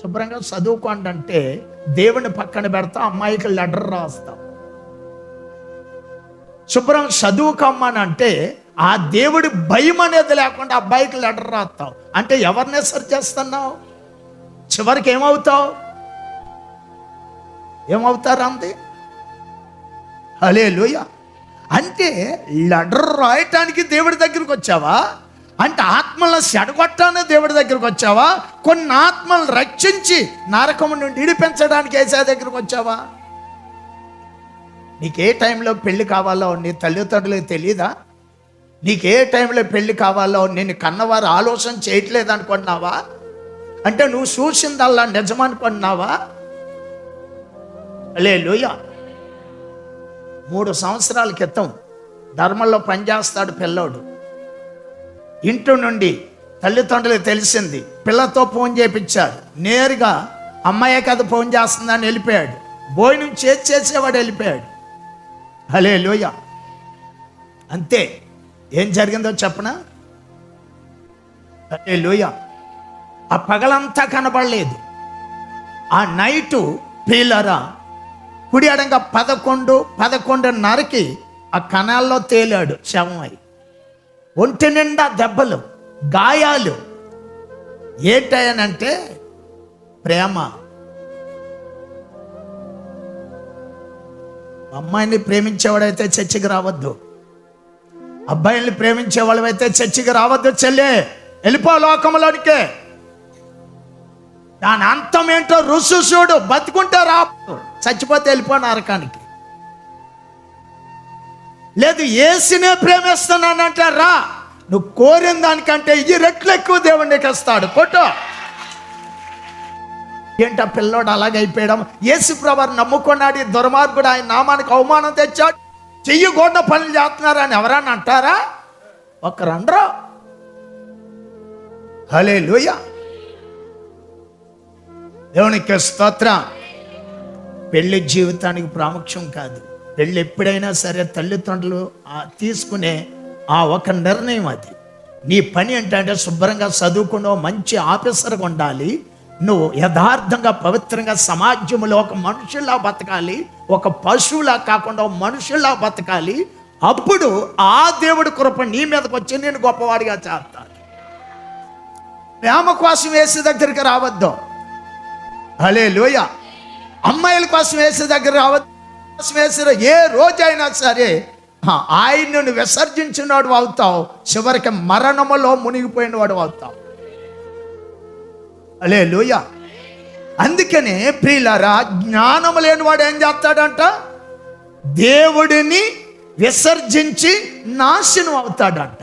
శుభ్రంగా చదువుకోండి అంటే దేవుని పక్కన పెడతా, అమ్మాయికి లెటర్ రాస్తాం. శుభ్రం చదువుకోమ్మని అంటే ఆ దేవుడి భయం అనేది లేకుండా అబ్బాయికి లెటర్ రాస్తావు అంటే ఎవరిని సెర్చ్ చేస్తున్నావు? చివరికి ఏమవుతారు అంది? హల్లెలూయా. అంటే లెటర్ రాయటానికి దేవుడి దగ్గరికి వచ్చావా? అంటే ఆత్మలను చెడగొట్టానే దేవుడి దగ్గరికి వచ్చావా? కొన్ని ఆత్మలను రక్షించి నరకము నుండి విడిపించడానికి యేసయ్య దగ్గరికి వచ్చావా? నీకే టైంలో పెళ్లి కావాలో నీ తల్లిదండ్రులకు తెలియదా? నీకే టైంలో పెళ్లి కావాలో నేను కన్నవారు ఆలోచన చేయట్లేదు అనుకుంటున్నావా? అంటే నువ్వు చూసిందల్లా నిజమనుకుంటున్నావా? హల్లెలూయా. 3 సంవత్సరాల క్రితం ధర్మంలో పనిచేస్తాడు పిల్లోడు. ఇంటి నుండి తల్లిదండ్రులకు తెలిసింది, పిల్లతో ఫోన్ చేయించాడు. నేరుగా అమ్మాయే కదా ఫోన్ చేస్తుందని వెళ్ళిపోయాడు. భోజనం చేసేవాడు వెళ్ళిపోయాడు. హల్లెలూయా. అంతే. ఏం జరిగిందో చెప్పనా? హల్లెలూయా. ఆ పగలంతా కనబడలేదు. ఆ నైటు ప్రియులారా కుడి అడంగా 11:30కి ఆ కణాల్లో తేలాడు శవమై. ఒంటి నిండా దెబ్బలు, గాయాలు. ఏంటనంటే ప్రేమ. అమ్మాయిని ప్రేమించేవాడైతే చర్చికి రావద్దు, అబ్బాయిల్ని ప్రేమించేవాళ్ళైతే చర్చికి రావద్దు. చెల్లె వెళ్ళిపో లోకంలోనికే. దాని అంతం ఏంటో రుసు చూడు. బతుకుంటే రా, చచ్చిపోతే వెళ్ళిపో నరకానికి. లేదు యేసునే ప్రేమిస్తున్నానంటే రా, నువ్వు కోరిన దానికంటే 10 రెట్లు ఎక్కువ దేవుడు నీకు ఇస్తాడు. కొట్టు. ఏంట పిల్లోడు అలాగైపోయడం? యేసు ప్రభువుని నమ్ముకున్నాడు ఈ దుర్మార్గుడు, ఆయన నామానికి అవమానం తెచ్చాడు, చెయ్యకూడని పనులు చేస్తున్నారని ఎవరన్నా అంటారా? ఒక్కరండ్రా. హల్లెలూయా. దేవునికి స్తోత్రం. పెళ్లి జీవితానికి ప్రాముఖ్యం కాదు. పెళ్ళి ఎప్పుడైనా సరే తల్లిదండ్రులు తీసుకునే ఆ ఒక నిర్ణయం అది. నీ పని ఏంటంటే శుభ్రంగా చదువుకుని మంచి ఆఫీసర్గా ఉండాలి. నువ్వు యథార్థంగా పవిత్రంగా సమాజంలో ఒక మనుషుల్లా బతకాలి, ఒక పశువులా కాకుండా మనుషుల్లా బతకాలి. అప్పుడు ఆ దేవుడి కృప నీ మీదకి వచ్చి నేను గొప్పవాడిగా చేస్తాను. ప్రేమ కోసం యేసు దగ్గరికి రావద్దు. హల్లెలూయా. అమ్మాయిల కోసం యేసు దగ్గర రావద్దు. ఏ రోజైనా సరే ఆయన్ను విసర్జించినవాడు అవుతావు, చివరికి మరణములో మునిగిపోయిన వాడు అవుతావు. హల్లెలూయా. అందుకనే ప్రియులారా, జ్ఞానము లేనివాడు ఏం చేస్తాడంట? దేవుడిని విసర్జించి నాశనం అవుతాడంట.